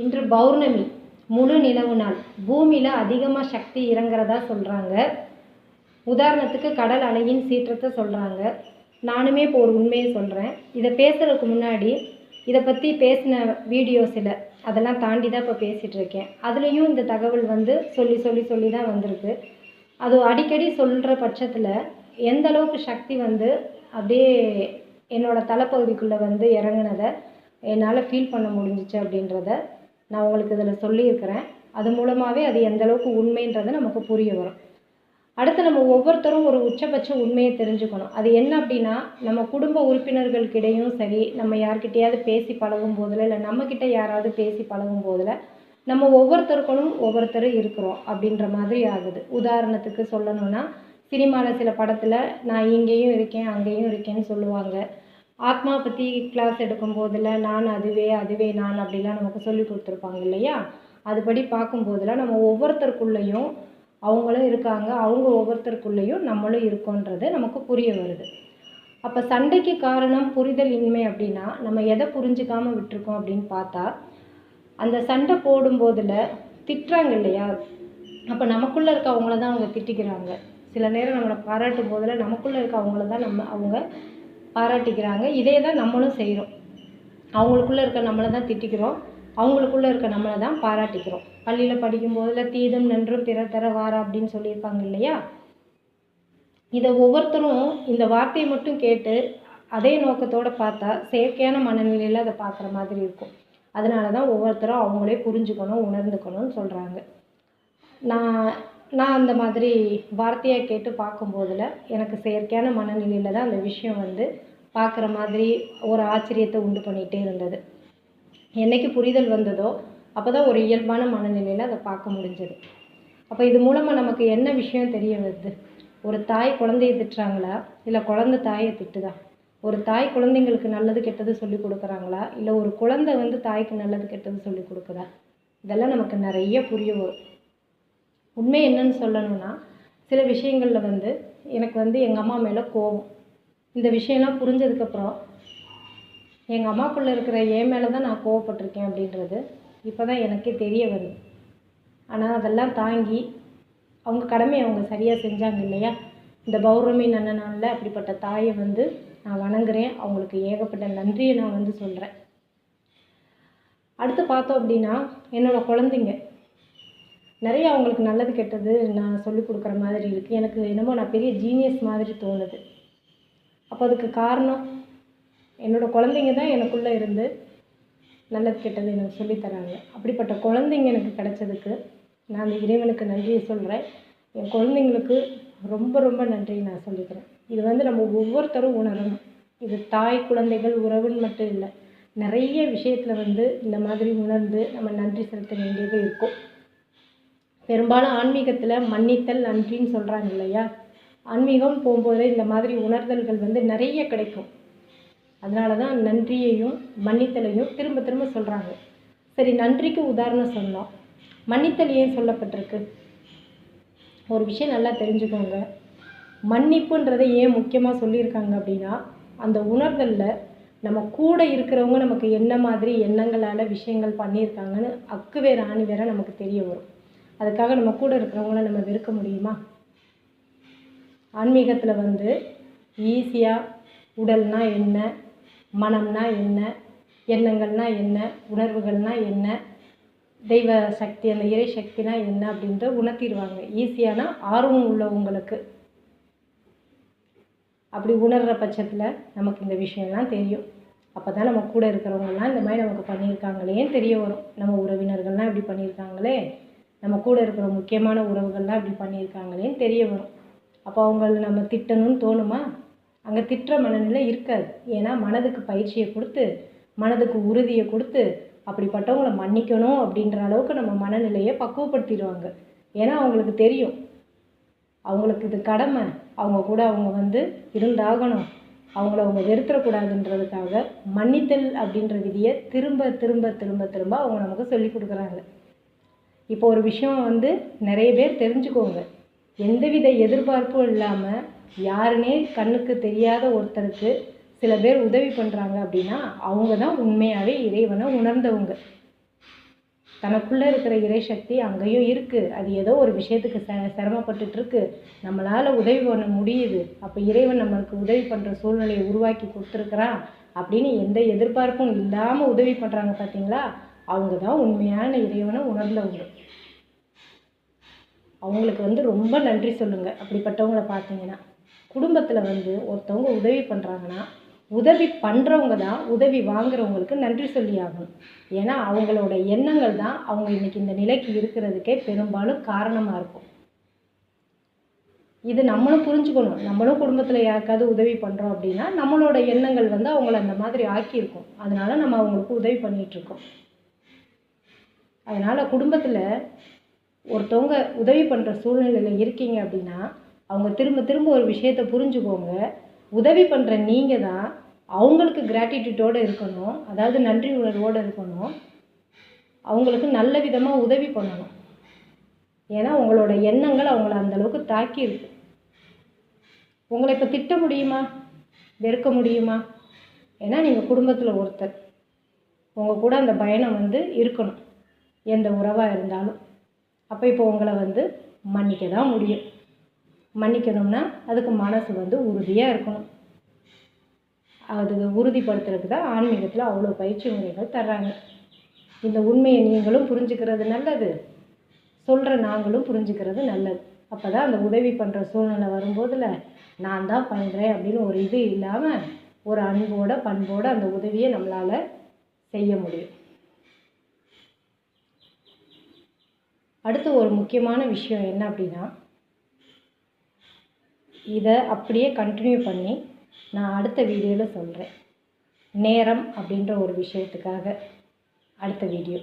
இன்று பௌர்ணமி, முழு நிலவு நாள். பூமியில் அதிகமாக சக்தி இறங்குறதா சொல்கிறாங்க. உதாரணத்துக்கு கடல் அலையின் சீற்றத்தை சொல்கிறாங்க. நானுமே இப்போ ஒரு உண்மையை சொல்கிறேன். இதை பேசுகிறதுக்கு முன்னாடி இதை பற்றி பேசின வீடியோஸில் அதெல்லாம் தாண்டி தான் இப்போ பேசிகிட்ருக்கேன். அதுலேயும் இந்த தகவல் சொல்லி தான் வந்திருக்கு. அது அடிக்கடி சொல்கிற பட்சத்தில் எந்த அளவுக்கு சக்தி அப்படியே என்னோடய தலைப்பகுதிக்குள்ளே இறங்குனதை என்னால் ஃபீல் பண்ண முடிஞ்சிச்சு அப்படின்றத நான் உங்களுக்கு இதில் சொல்லியிருக்கிறேன். அது மூலமாகவே அது எந்த அளவுக்கு உண்மைன்றதை நமக்கு புரிய வரும். அடுத்து நம்ம ஒவ்வொருத்தரும் ஒரு உச்சபட்ச உண்மையை தெரிஞ்சுக்கணும். அது என்ன அப்படின்னா, நம்ம குடும்ப உறுப்பினர்களுக்கிடையும் சரி, நம்ம யார்கிட்டையாவது பேசி பழகும் போதில், இல்லை நம்மக்கிட்ட யாராவது பேசி பழகும் போதில் நம்ம ஒவ்வொருத்தருக்கும் ஒவ்வொருத்தர் இருக்கிறோம் அப்படின்ற மாதிரி ஆகுது. உதாரணத்துக்கு சொல்லணும்னா, சினிமாவில் சில படத்தில் நான் இங்கேயும் இருக்கேன் அங்கேயும் இருக்கேன்னு சொல்லுவாங்க. ஆத்மா பற்றி கிளாஸ் எடுக்கும் போதில் நான் அதுவே நான் அப்படிலாம் நமக்கு சொல்லி கொடுத்துருப்பாங்க இல்லையா? அதுபடி பார்க்கும்போதில் நம்ம ஒவ்வொருத்தருக்குள்ளேயும் அவங்களும் இருக்காங்க, அவங்க ஒவ்வொருத்தருக்குள்ளேயும் நம்மளும் இருக்கோன்றது நமக்கு புரிய வருது. அப்போ சண்டைக்கு காரணம் புரிதல் இன்மை அப்படின்னா நம்ம எதை புரிஞ்சுக்காமல் விட்டுருக்கோம் அப்படின்னு பார்த்தா, அந்த சண்டை போடும்போதில் திட்டுறாங்க இல்லையா? அப்போ நமக்குள்ளே இருக்க அவங்கள தான் அவங்க திட்டிக்கிறாங்க. சில நேரம் நம்மளை பாராட்டும் போதில் நமக்குள்ளே இருக்க அவங்கள தான் அவங்க பாராட்டிக்கிறாங்க. இதே தான் நம்மளும் செய்கிறோம். அவங்களுக்குள்ளே இருக்க நம்மளை தான் திட்டிக்கிறோம், அவங்களுக்குள்ளே இருக்க நம்மளை தான் பாராட்டிக்கிறோம். பள்ளியில் படிக்கும் போதில் தீதும் நன்றும் பிற தர வாரா அப்படின்னு சொல்லியிருப்பாங்க இல்லையா? இதை ஒவ்வொருத்தரும் இந்த வார்த்தையை மட்டும் கேட்டு அதே நோக்கத்தோடு பார்த்தா செயற்கையான மனநிலையில் அதை பார்க்குற மாதிரி இருக்கும். அதனால தான் ஒவ்வொருத்தரும் அவங்களே புரிஞ்சுக்கணும், உணர்ந்துக்கணும்னு சொல்கிறாங்க. நான் அந்த மாதிரி வார்த்தையை கேட்டு பார்க்கும்போதில் எனக்கு செயற்கையான மனநிலையில் தான் அந்த விஷயம் பார்க்குற மாதிரி ஒரு ஆச்சரியத்தை உண்டு பண்ணிகிட்டே இருந்தது. என்னைக்கு புரிதல் வந்ததோ அப்போ தான் ஒரு இயல்பான மனநிலையில் அதை பார்க்க முடிஞ்சது. அப்போ இது மூலமாக நமக்கு என்ன விஷயம் தெரிய வருது? ஒரு தாய் குழந்தையை திட்டுறாங்களா, இல்லை குழந்தை தாயை திட்டுதா? ஒரு தாய் குழந்தைங்களுக்கு நல்லது கெட்டது சொல்லி கொடுக்குறாங்களா, இல்லை ஒரு குழந்தை தாய்க்கு நல்லது கெட்டது சொல்லி கொடுக்குதா? இதெல்லாம் நமக்கு நிறைய புரிய வரும். உண்மை என்னன்னு சொல்லணும்னா, சில விஷயங்களில் எனக்கு எங்கள் அம்மா மேலே கோபம். இந்த விஷயம்லாம் புரிஞ்சதுக்கப்புறம் எங்கள் அம்மாக்குள்ளே இருக்கிற என் மேலே தான் நான் கோவப்பட்டிருக்கேன் அப்படின்றது இப்போ தான் எனக்கே தெரிய வருது. ஆனால் அதெல்லாம் தாங்கி அவங்க கடமையை அவங்க சரியாக செஞ்சாங்க இல்லையா? இந்த பௌர்ணமி நல்ல நாளில் அப்படிப்பட்ட தாயை நான் வணங்குறேன். அவங்களுக்கு ஏகப்பட்ட நன்றியை நான் சொல்கிறேன். அடுத்து பார்த்தோம் அப்படின்னா, என்னோடய குழந்தைங்க நிறைய அவங்களுக்கு நல்லது கெட்டது நான் சொல்லிக் கொடுக்குற மாதிரி இருக்குது. எனக்கு என்னமோ நான் பெரிய ஜீனியஸ் மாதிரி தோணுது. அப்போ அதுக்கு காரணம் என்னோடய குழந்தைங்க தான் எனக்குள்ளே இருந்து நல்லது கெட்டது எனக்கு சொல்லித்தராங்க. அப்படிப்பட்ட குழந்தைங்க எனக்கு கிடைச்சதுக்கு நான் அந்த இறைவனுக்கு நன்றியை சொல்கிறேன். என் குழந்தைங்களுக்கு ரொம்ப ரொம்ப நன்றியை நான் சொல்லிக்கிறேன். இது நம்ம ஒவ்வொருத்தரும் உணரணும். இது தாய் குழந்தைகள் உறவுன்னு மட்டும் இல்லை, நிறைய விஷயத்தில் இந்த மாதிரி உணர்ந்து நம்ம நன்றி செலுத்த வேண்டியது இருக்கும். பெரும்பாலும் ஆன்மீகத்தில் மன்னித்தல் நன்றின்னு சொல்கிறாங்க இல்லையா? ஆன்மீகம் போகும்போது இந்த மாதிரி உணர்தல்கள் நிறைய கிடைக்கும். அதனால தான் நன்றியையும் மன்னித்தலையும் திரும்ப திரும்ப சொல்கிறாங்க. சரி, நன்றிக்கு உதாரணம் சொன்னோம், மன்னித்தல் ஏன் சொல்லப்பட்டிருக்கு? ஒரு விஷயம் நல்லா தெரிஞ்சுக்கோங்க. மன்னிப்புன்றதை ஏன் முக்கியமாக சொல்லியிருக்காங்க அப்படின்னா, அந்த உணர்தலில் நம்ம கூட இருக்கிறவங்க நமக்கு என்ன மாதிரி எண்ணங்களால் விஷயங்கள் பண்ணியிருக்காங்கன்னு அக்கு வேறு ஆணி வேற நமக்கு தெரிய வரும். அதுக்காக நம்ம கூட இருக்கிறவங்கள நம்ம வெறுக்க முடியுமா? ஆன்மீகத்தில் ஈஸியாக உடல்னா என்ன, மனம்னா என்ன, எண்ணங்கள்னா என்ன, உணர்வுகள்னா என்ன, தெய்வ சக்தி அந்த இறை சக்தினா என்ன அப்படின்ற உணர்த்திடுவாங்க. ஈஸியான ஆர்வம் உள்ளவங்களுக்கு அப்படி உணர்கிற பட்சத்தில் நமக்கு இந்த விஷயம்லாம் தெரியும். அப்போ தான் நம்ம கூட இருக்கிறவங்கலாம் இந்த மாதிரி நமக்கு பண்ணியிருக்காங்களேன்னு தெரிய வரும். நம்ம உறவினர்கள்லாம் இப்படி பண்ணியிருக்காங்களே, நம்ம கூட இருக்கிற முக்கியமான உறவுகள்லாம் இப்படி பண்ணியிருக்காங்களேன்னு தெரிய வரும். அப்போ அவங்கள நம்ம திட்டணும்னு தோணுமா? அங்கே திட்டுற மனநிலை இருக்காது. ஏன்னா மனதுக்கு பயிற்சியை கொடுத்து, மனதுக்கு உறுதியை கொடுத்து, அப்படிப்பட்டவங்களை மன்னிக்கணும் அப்படின்ற அளவுக்கு நம்ம மனநிலையை பக்குவப்படுத்திடுவாங்க. ஏன்னா அவங்களுக்கு தெரியும், அவங்களுக்கு இது கடமை, அவங்க கூட அவங்க இருந்தாகணும், அவங்கள அவங்க வெறுத்துறக்கூடாதுன்றதுக்காக மன்னித்தல் அப்படின்ற விதியை திரும்ப திரும்ப திரும்ப திரும்ப அவங்க நமக்கு சொல்லி கொடுக்குறாங்க. இப்போ ஒரு விஷயம் நிறைய பேர் தெரிஞ்சுக்கோங்க. எந்தவித எதிர்பார்ப்பும் இல்லாமல் யாருன்னே கண்ணுக்கு தெரியாத ஒருத்தருக்கு சில பேர் உதவி பண்ணுறாங்க அப்படின்னா அவங்க தான் உண்மையாகவே இறைவனை உணர்ந்தவங்க. தனக்குள்ளே இருக்கிற இறைசக்தி அங்கேயும் இருக்குது. அது ஏதோ ஒரு விஷயத்துக்கு சிரமப்பட்டுருக்கு, நம்மளால் உதவி பண்ண முடியுது, அப்போ இறைவன் நம்மளுக்கு உதவி பண்ணுற சூழ்நிலையை உருவாக்கி கொடுத்துருக்குறான் அப்படின்னு எந்த எதிர்பார்ப்பும் இல்லாமல் உதவி பண்ணுறாங்க பார்த்தீங்களா, அவங்க தான் உண்மையான இறைவனை உணர்ந்தவங்க. அவங்களுக்கு ரொம்ப நன்றி சொல்லுங்கள். அப்படிப்பட்டவங்களை பார்த்தீங்கன்னா குடும்பத்தில் ஒருத்தவங்க உதவி பண்ணுறாங்கன்னா உதவி பண்ணுறவங்க தான் உதவி வாங்குறவங்களுக்கு நன்றி சொல்லி ஆகணும். ஏன்னா அவங்களோட எண்ணங்கள் தான் அவங்க இன்றைக்கி இந்த நிலைக்கு இருக்கிறதுக்கே பெரும்பாலும் காரணமாக இருக்கும். இது நம்மளும் புரிஞ்சுக்கணும். நம்மளும் குடும்பத்தில் யாருக்காவது உதவி பண்ணுறோம் அப்படின்னா நம்மளோட எண்ணங்கள் அவங்கள அந்த மாதிரி ஆக்கியிருக்கும். அதனால் நம்ம அவங்களுக்கு உதவி பண்ணிகிட்ருக்கோம். அதனால் குடும்பத்தில் ஒருத்தவங்க உதவி பண்ணுற சூழ்நிலையில் இருக்கீங்க அப்படின்னா அவங்க திரும்ப திரும்ப ஒரு விஷயத்தை புரிஞ்சுக்கோங்க. உதவி பண்ணுற நீங்கள் தான் அவங்களுக்கு கிராட்டிடியூட்டோடு இருக்கணும், அதாவது நன்றி உணர்வோடு இருக்கணும். அவங்களுக்கு நல்ல விதமாக உதவி பண்ணணும். ஏன்னா உங்களோட எண்ணங்கள் அவங்கள அந்தளவுக்கு தாக்கியிருக்கு. உங்களை இப்போ திட்ட முடியுமா, வெறுக்க முடியுமா? ஏன்னா நீங்கள் குடும்பத்தில் ஒருத்தர், உங்கள் கூட அந்த பயணம் இருக்கணும் எந்த உறவாக இருந்தாலும். அப்போ இப்போ உங்களை மன்னிக்க தான் முடியும். மன்னிக்கணும்னா அதுக்கு மனசு உறுதியாக இருக்கணும். அது உறுதிப்படுத்துறதுக்கு தான் ஆன்மீகத்தில் அவ்வளோ பயிற்சி முறைகள் தர்றாங்க. இந்த உண்மையை நீங்களும் புரிஞ்சுக்கிறது நல்லது, சொல்கிற நாங்களும் புரிஞ்சுக்கிறது நல்லது. அப்போ தான் அந்த உதவி பண்ணுற சூழ்நிலை வரும்போதில் நான் தான் பண்ணுறேன் அப்படின்னு ஒரு இது இல்லாமல் ஒரு அன்போட பண்போடு அந்த உதவியை நம்மளால் செய்ய முடியும். அடுத்து ஒரு முக்கியமான விஷயம் என்ன அப்படின்னா, இதை அப்படியே கண்டினியூ பண்ணி நான் அடுத்த வீடியோவில் சொல்கிறேன். நேரம் அப்படின்ற ஒரு விஷயத்துக்காக அடுத்த வீடியோ.